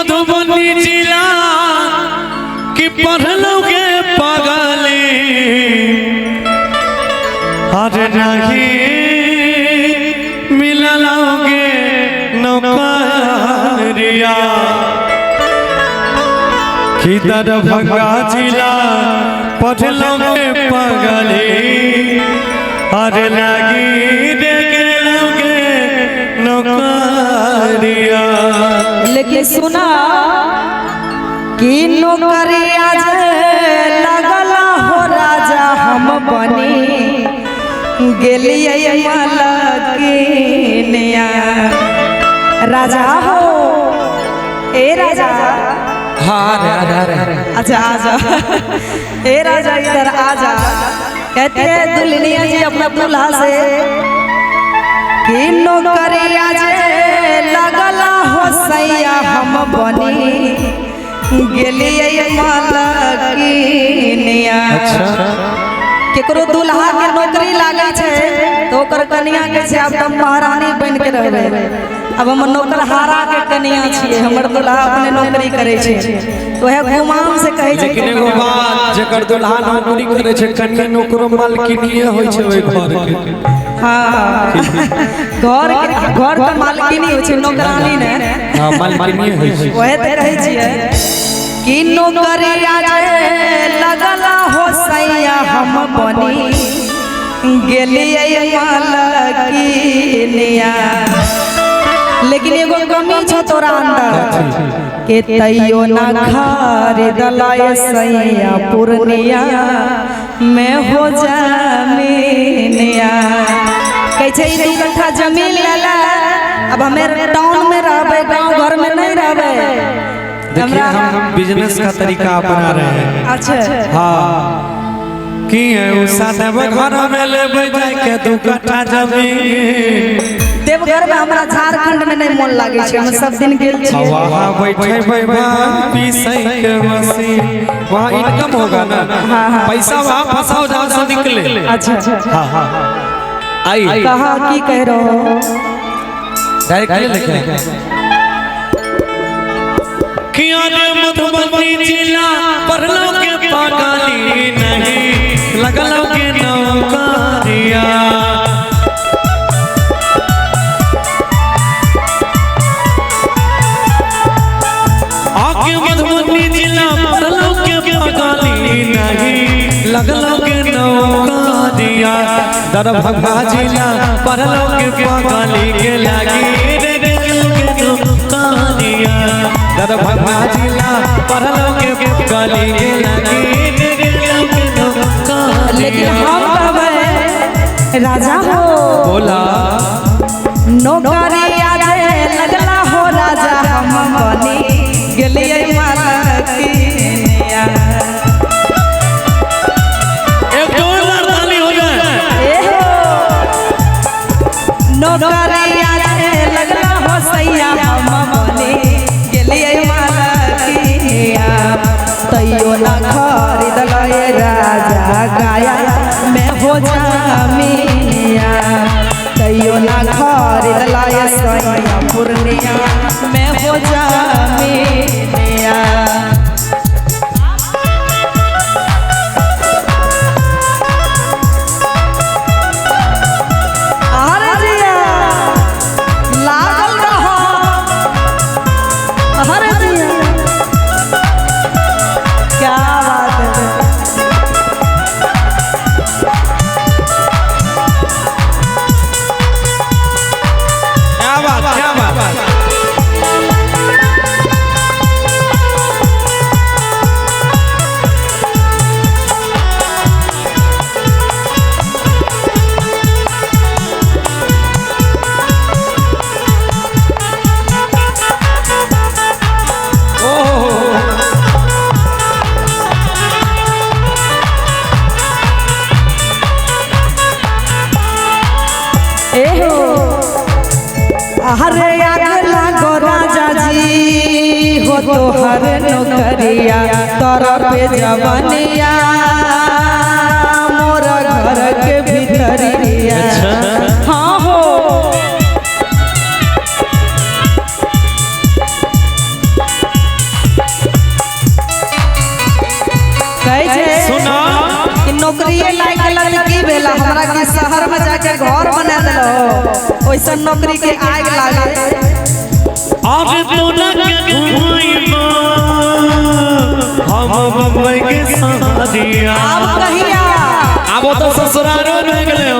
मधुबनी जिला कि पढ़लोगे पगले अरे नहीं मिललोगे नौकरिया कि दरभंगा जिला पढ़लोगे पगले अरे लगी देखेलोगे नौकरिया। लेकिन सुना कि नौकरिया लगला हो राजा हम बनी गेलिए मलकिनिया। राजा हो ए राजा। हाँ अच्छा आजा ए राजा इधर आजा। कहते हैं दुल्हनिया जी अपना दूल्हा से कि नौकरिया लगला हो सैया हम बनी गेलिए मलकिनिया। केकरो दूल्हा के नौकरी लागे छे तो ओकर कन्या के छे अब हम महारानी बन के रहबे। अब हम नौकर हारा के कन्या छिए हमर दूल्हा अपने नौकरी करे छे तो है घुमाम से कहे छे। लेकिन एगो बात जेकर दूल्हा नौकरी करे छे कन्या नौकरो मालकिनिए होय छे ओय घर के। हां घर के मालकिनी होय छे नौकरानी ने। हां मालकिनिए होय छे ओहे ते कहै छिए कि नौकरिया लगला हो सैया हम बनी गेलिए मलकिनिया। लेकिन एगो कमी छ तोरा अंदर के तैयो ना खरीदलाए सैया पूर्णिया में हो जमीनिया। कह छे 2 कट्ठा जमीन लेला अब हमें टाउन में रहबे गांव घर में नहीं रहबे। देखिए हम बिजनेस का तरीका अपना रहे हैं। अच्छा हाँ कि उषा देव घर में लेबे जाय के 2 कट्ठा जमीन। देवघर में हमरा झारखंड में नहीं मन लागे छे हम सब दिन गेल छी। वहां बैठे पीसै के मशीन वहां इनकम होगा ना। पैसा वहां फंसाओ जहां से निकले। अच्छा हां हां आई कहा की कह रहे हो डायरेक्टली लिखे कि आने मधुबनी जिला पढ़लो के पागली नहीं लगलो के नौकरिया। आके मधुबनी जिला पढ़लो के पागली नहीं लगलो के नौकरिया। दरभंगा जिला पढ़लो के पागली के लागी दरभंगा जिला पढ़लो के गली के लगी। लेकिन हम कहबे राजा हो बोला नौकरिया लगला हो राजा हम बनी गेलिए मलकिनिया। एक जोरदार ताली हो जाए। नौकरिया लगला हो सैया हम बनी गेलिए मलकिनिया। तैयो ना खरीदलाए राजा गाया में हो जमीनिया। तैयो ना खरीदलाए सैया पूर्णिया में हो जमीनिया। हरे अगला गो राजा जी हो तो हर नौकरिया तोरा पे जवानिया मोर घर के भीतरिया। हाँ हो नौकरिए लायक लड़की भेला हमरा के शहर में जाके घर बना देलो ओइसन नौकरी के आग लागे अब तो न के घुमाइबा हम बम्बई के शादिया अब कहिया अब तो ससुराल में गेले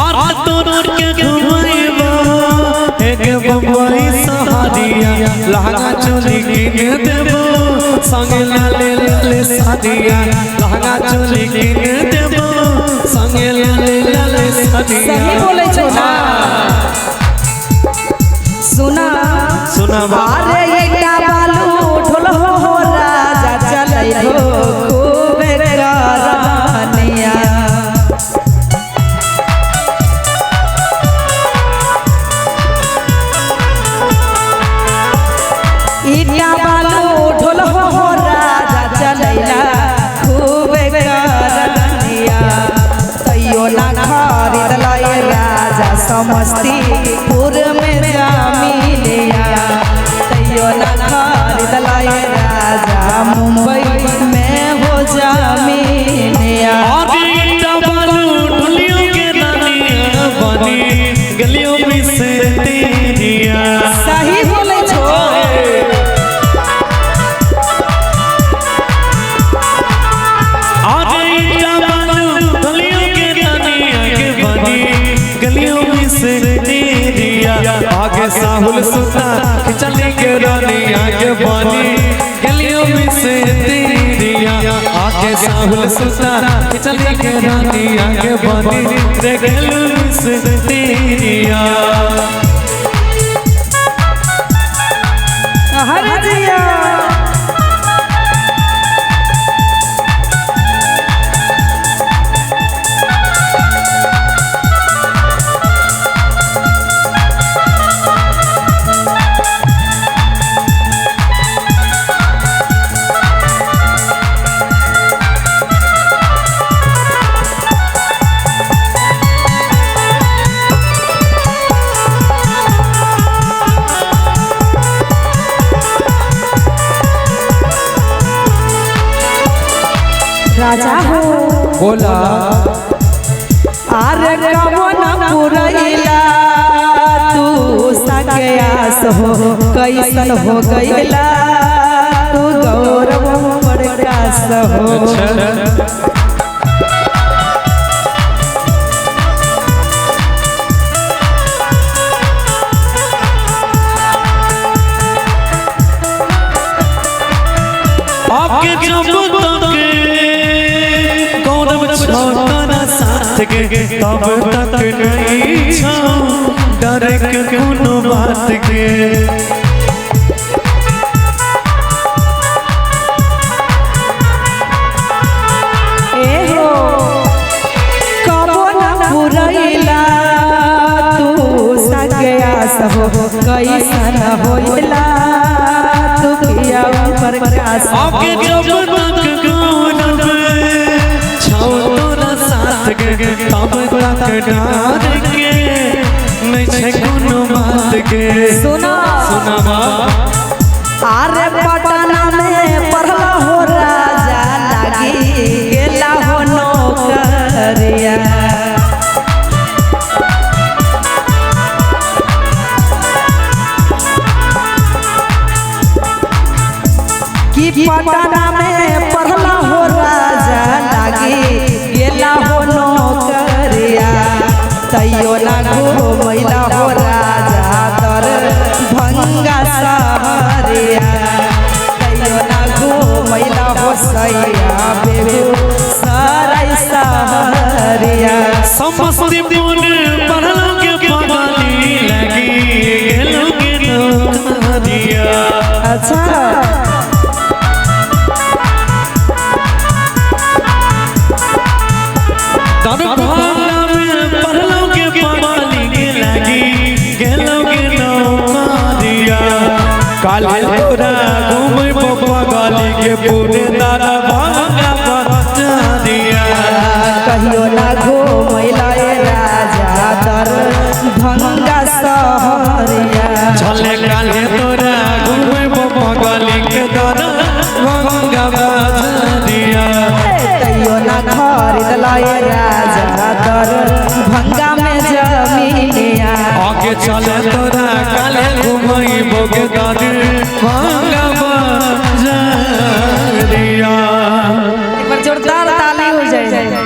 और तो न के घुमाइबा एक बम्बई शादिया लहंगा चोली के देबो संगे लाले लाले शादिया लहंगा चोली के देबो संगे लाले लाले शादिया सही बोले छो ना सुना अरे एकटा बालू ढोल हो राजा चलै हो खूब रानिया एकटा बालू ढोल हो राजा चलैला खूब रानिया तैयो ना खरीद लए राजा समस्तीपुर में जमीनिया तैयो ना खरीद लए राजा मुंबई में हो जमीनिया गलियों में से तेरिया सही बोले छो आगे साहुल सुता चले के रानी आगे बानी गलियों में से तेरिया आगे साहुल सुता चले के रानी आगे बानी रे गलियों में से तेरिया हर दिया राजा हो बोला आरे कवन पुरैला तू सगयास हो कैसन हो गइला तू गौरव प्रकाश हो आपके जब साथ के तब तक नहीं छो डर के कोनो बात के ए हो कबो न पुरैला तू सगयास हो कैसन होइला तू किया प्रकाश आपके जब तक गानब छाओ तोरा साथ के तब तक डर के नहीं छे कोनो बात के सुनावा आरे पटना में पढ़ला हो राजा लागी गेला हो नौकरिया कि पटना में पढ़ला हो राजा लागी गेला हो नौकरिया तैयो ना घुमैला हो राजा तर भंगा सहरिया तैयो ना घुमैला हो सैया बेबू सराय सहरिया समस्तीपुर पढ़लो के पगली लगी गेलो के नौकरिया अच्छा तब भाला में पढ़लो के पगली लगी गेलो के नौकरिया काले तोरा घूमे पगली के पूरे दादा भागा बचा दिया कहियो ना घुमैला राजा तर भंगा सहरिया चले काले तोरा घूमे पगली के दादा भागा बचा दिया तैयो ना खरीद लाए राजा तर भंगा में जमीनिया आगे चले तोरा काले घुमई बोगे